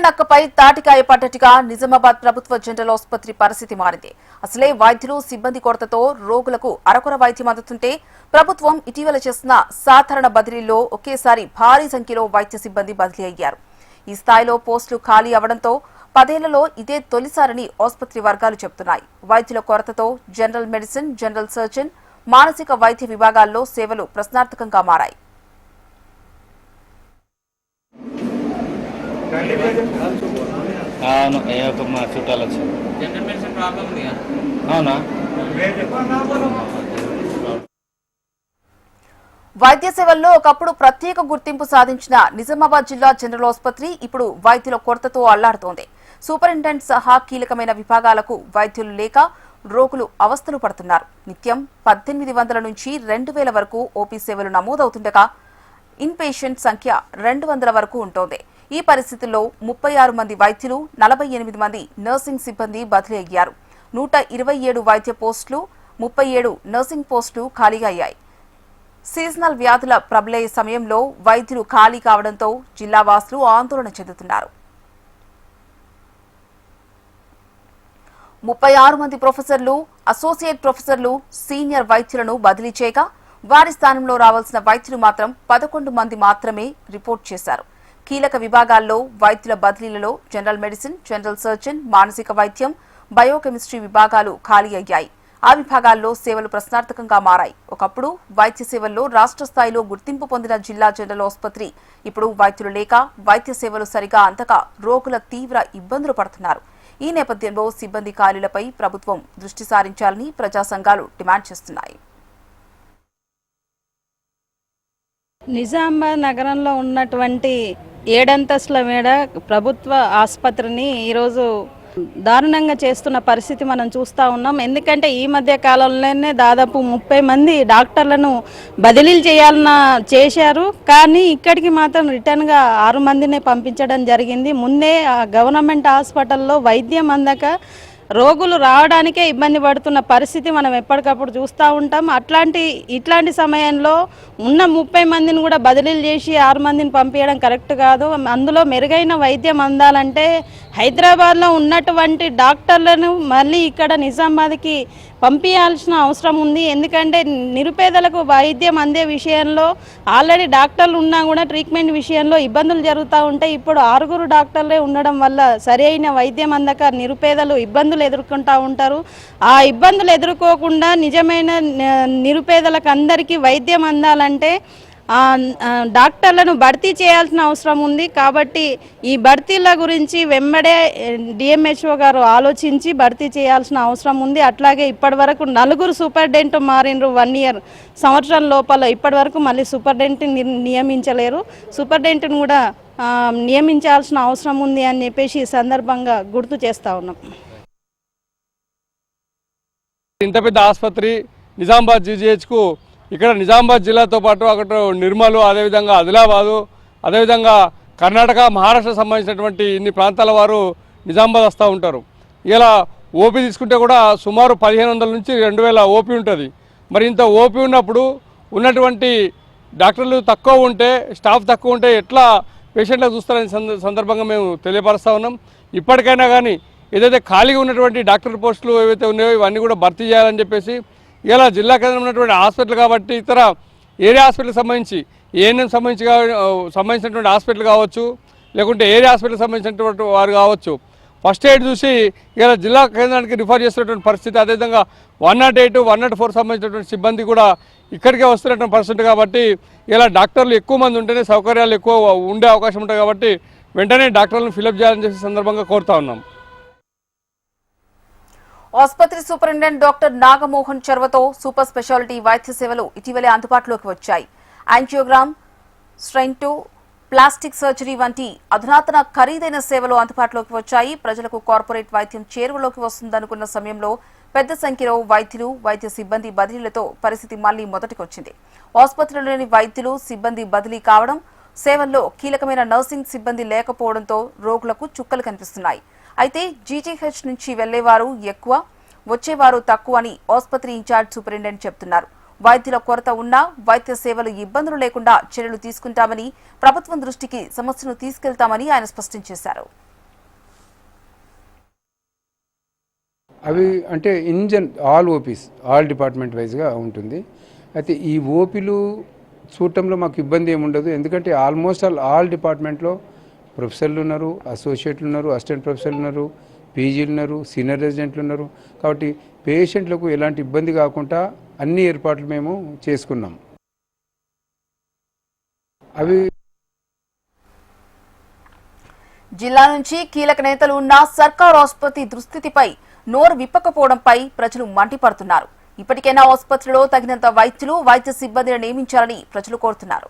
నక్కపై తాటికాయ పట్టటిగా నిజామాబాద్ ప్రభుత్వ జనరల్ ఆసుపత్రి పరిస్థితి మారింది. అసలే వైద్యులు సిబ్బంది కొరతతో రోగులకు అరకొర వైద్యం అందుతుంటే ప్రభుత్వం ఇటీవల చేసిన సాధారణ బదిలీల్లో ఒకేసారి భారీ సంఖ్యలో వైద్య సిబ్బంది బదిలీ అయ్యారు. ఈ స్థాయిలో పోస్టులు ఖాళీ అవడంతో 10 ఏళ్లలో ఇదే తొలిసారని ఆసుపత్రి వర్గాలు చెబుతున్నాయి. వైద్యుల కొరతతో జనరల్ మెడిసిన్, జనరల్ సర్జన్, మానసిక వైద్య విభాగాల్లో సేవలు ప్రశ్నార్థకంగా మారాయి. వైద్య సేవల్లో ఒకప్పుడు ప్రత్యేక గుర్తింపు సాధించిన నిజామాబాద్ జిల్లా జనరల్ ఆసుపత్రి ఇప్పుడు వైద్యుల కొరతతో అల్లాడుతోంది. సూపరింటెండెంట్ సహా కీలకమైన విభాగాలకు వైద్యులు లేక రోగులు అవస్థలు పడుతున్నారు. నిత్యం 1800 నుంచి 2000 వరకు ఓపీ సేవలు నమోదవుతుండగా ఇన్ పేషెంట్ సంఖ్య 200 వరకు ఉంటోంది. ఈ పరిస్థితుల్లో 36 మంది వైద్యులు, 48 మంది నర్సింగ్ సిబ్బంది బదిలీ అయ్యారు. 127 వైద్య పోస్టులు, 37 నర్సింగ్ పోస్టులు ఖాళీగా అయ్యాయి. సీజనల్ వ్యాధుల ప్రబలే సమయంలో వైద్యులు ఖాళీ కావడంతో జిల్లా వాసులు ఆందోళన చెందుతున్నారు. 36 మంది ప్రొఫెసర్లు, అసోసియేట్ ప్రొఫెసర్లు, సీనియర్ వైద్యులను బదిలీ చేయగా వారి స్థానంలో రావాల్సిన వైద్యులు మాత్రం 11 మంది మాత్రమే రిపోర్ట్ చేశారు. కీలక విభాగాల్లో వైద్యుల బదిలీలలో జనరల్ మెడిసిన్, జనరల్ సర్జన్, మానసిక వైద్యం, బయోకెమిస్ట్రీ విభాగాలు ఖాళీ అయ్యాయి. ఆ విభాగాల్లో సేవలు ప్రశ్నార్థకంగా మారాయి. ఒకప్పుడు వైద్య సేవల్లో రాష్ట్ర స్థాయిలో గుర్తింపు పొందిన జిల్లా జనరల్ ఆసుపత్రి ఇప్పుడు వైద్యులు లేక వైద్య సేవలు సరిగా అందక రోగుల తీవ్ర ఇబ్బందులు పడుతున్నారు. ఈ నేపథ్యంలో సిబ్బంది ఖాళీలపై ప్రభుత్వం దృష్టి సారించాలని ప్రజా సంఘాలు డిమాండ్ చేస్తున్నాయి. నిజామాబాద్ నగరంలో ఉన్నటువంటి 7 అంతస్తుల మేడ ప్రభుత్వ ఆసుపత్రిని ఈరోజు దారుణంగా చేస్తున్న పరిస్థితి మనం చూస్తూ ఉన్నాం. ఎందుకంటే ఈ మధ్య కాలంలోనే దాదాపు 30 మంది డాక్టర్లను బదిలీలు చేశారు. కానీ ఇక్కడికి మాత్రం రిటర్న్గా 6 మందిని పంపించడం జరిగింది. ముందే గవర్నమెంట్ హాస్పిటల్లో వైద్యం అందక రోగులు రావడానికే ఇబ్బంది పడుతున్న పరిస్థితి మనం ఎప్పటికప్పుడు చూస్తూ ఉంటాం. ఇట్లాంటి సమయంలో ఉన్న 30 మందిని కూడా బదిలీలు చేసి 6 మందిని పంపించడం కరెక్ట్ కాదు. అందులో మెరుగైన వైద్యం అందాలంటే హైదరాబాద్లో ఉన్నటువంటి డాక్టర్లను మళ్ళీ ఇక్కడ నిజామాబాద్కి పంపించాల్సిన అవసరం ఉంది. ఎందుకంటే నిరుపేదలకు వైద్యం అందే విషయంలో ఆల్రెడీ డాక్టర్లు ఉన్నా కూడా ట్రీట్మెంట్ విషయంలో ఇబ్బందులు జరుగుతూ ఉంటాయి. ఇప్పుడు 6 డాక్టర్లే ఉండడం వల్ల సరైన వైద్యం అందక నిరుపేదలు ఇబ్బందులు ఎదుర్కొంటూ ఉంటారు. ఆ ఇబ్బందులు ఎదుర్కోకుండా నిజమైన నిరుపేదలకు అందరికీ వైద్యం అందాలంటే డాక్టర్లను భర్తీ చేయాల్సిన అవసరం ఉంది. కాబట్టి ఈ భర్తీల గురించి వెంబడే డిఎంహెచ్ఓ గారు ఆలోచించి భర్తీ చేయాల్సిన అవసరం ఉంది. అట్లాగే ఇప్పటి వరకు 4 సూపరింటెండెంట్ మారినరు 1 ఇయర్ సంవత్సరం లోపల ఇప్పటి వరకు మళ్ళీ సూపరింటెండెంట్ నియమించలేరు. సూపరింటెండెంట్ను కూడా నియమించాల్సిన అవసరం ఉంది అని చెప్పేసి ఈ సందర్భంగా గుర్తు చేస్తూ ఉన్నాం. ఇంత పెద్ద ఆసుపత్రి నిజామాబాద్ జీజీహెచ్కు ఇక్కడ నిజామాబాద్ జిల్లాతో పాటు అక్కడ నిర్మల్, అదేవిధంగా ఆదిలాబాదు, అదేవిధంగా కర్ణాటక, మహారాష్ట్ర సంబంధించినటువంటి ఇన్ని ప్రాంతాల వారు నిజామాబాద్ వస్తూ ఉంటారు. ఇలా ఓపీ తీసుకుంటే కూడా సుమారు 1500 నుంచి 2000 ఓపీ ఉంటుంది. మరి ఇంత ఓపీ ఉన్నప్పుడు ఉన్నటువంటి డాక్టర్లు తక్కువ ఉంటే, స్టాఫ్ తక్కువ ఉంటే ఎట్లా పేషెంట్లకు చూస్తారనే సందర్భంగా మేము తెలియపరుస్తూ ఉన్నాం. ఇప్పటికైనా కానీ ఏదైతే ఖాళీగా ఉన్నటువంటి డాక్టర్ పోస్టులు ఏవైతే ఉన్నాయో ఇవన్నీ కూడా భర్తీ చేయాలని చెప్పేసి ఇలా జిల్లా కేంద్రం ఉన్నటువంటి హాస్పిటల్ కాబట్టి ఇతర ఏరియా హాస్పిటల్కి సంబంధించి ఏఎన్ఎం సంబంధించినటువంటి హాస్పిటల్ కావచ్చు, లేకుంటే ఏరియా హాస్పిటల్కి సంబంధించినటువంటి వారు కావచ్చు, ఫస్ట్ ఎయిడ్ చూసి ఇలా జిల్లా కేంద్రానికి రిఫర్ చేస్తున్నటువంటి పరిస్థితి. అదేవిధంగా 108, 104 సంబంధించినటువంటి సిబ్బంది కూడా ఇక్కడికే వస్తున్నటువంటి పరిస్థితి. కాబట్టి ఇలా డాక్టర్లు ఎక్కువ మంది ఉంటేనే సౌకర్యాలు ఎక్కువ ఉండే అవకాశం ఉంటుంది. కాబట్టి వెంటనే డాక్టర్లను ఫిలప్ చేయాలని చెప్పి సందర్భంగా కోరుతా ఉన్నాం. ఆసుపత్రి సూపరింటెండెంట్ డాక్టర్ నాగమోహన్ చొరవతో సూపర్ స్పెషాలిటీ వైద్య సేవలు ఇటీవలే అందుబాటులోకి వచ్చాయి. యాంజియోగ్రామ్, స్టెంట్, ప్లాస్టిక్ సర్జరీ వంటి అధునాతన ఖరీదైన సేవలు అందుబాటులోకి వచ్చాయి. ప్రజలకు కార్పొరేట్ వైద్యం చేరువలోకి వస్తుందనుకున్న సమయంలో పెద్ద సంఖ్యలో వైద్యులు, వైద్య సిబ్బంది బదిలీలతో పరిస్థితి మళ్లీ మొదటికొచ్చింది. ఆసుపత్రిలోని వైద్యులు, సిబ్బంది బదిలీ కావడం, సేవల్లో కీలకమైన నర్సింగ్ సిబ్బంది లేకపోవడంతో రోగులకు చుక్కలు కనిపిస్తున్నాయి. అయితే జీజీహెచ్ నుంచి వెళ్లేవారు ఎక్కువ, వచ్చేవారు తక్కువ అని ఆసుపత్రి ఇన్ఛార్జ్ సూపరింటెండెంట్ చెబుతున్నారు. వైద్యుల కొరత ఉన్నా వైద్య సేవలు ఇబ్బందులు లేకుండా చర్యలు తీసుకుంటామని, ప్రభుత్వం దృష్టికి సమస్యను తీసుకెళ్తామని ఆయన స్పష్టం చేశారు. అవి అంటే ఆల్ ఓపీస్ ఆల్ డిపార్ట్మెంట్ వైజ్గా ఉంటుంది. అయితే ఈ ఓపీలు చూడటంలో మాకు ఇబ్బంది ఏమి ఉండదు, ఎందుకంటే ఆల్మోస్ట్ ఆల్ డిపార్ట్మెంట్లో ప్రొఫెసర్లు ఉన్నారు, అసోసియేట్లు ఉన్నారు, అసిస్టెంట్ ప్రొఫెసర్లు ఉన్నారు, పీజీలు ఉన్నారు, సీనియర్ రెసిడెంట్లు ఉన్నారు. కాబట్టి పేషెంట్లకు ఎలాంటి ఇబ్బంది కాకుండా అన్ని ఏర్పాట్లు మేము చేసుకున్నాం. అవి జిల్లా నుంచి కీలక నేతలు ఉన్న సర్కారు ఆసుపత్రి దుస్థితిపై నోరు విప్పకపోవడంపై ప్రజలు మండిపడుతున్నారు. ఇప్పటికైనా ఆసుపత్రిలో తగినంత వైద్యులు, వైద్య సిబ్బందిని నియమించాలని ప్రజలు కోరుతున్నారు.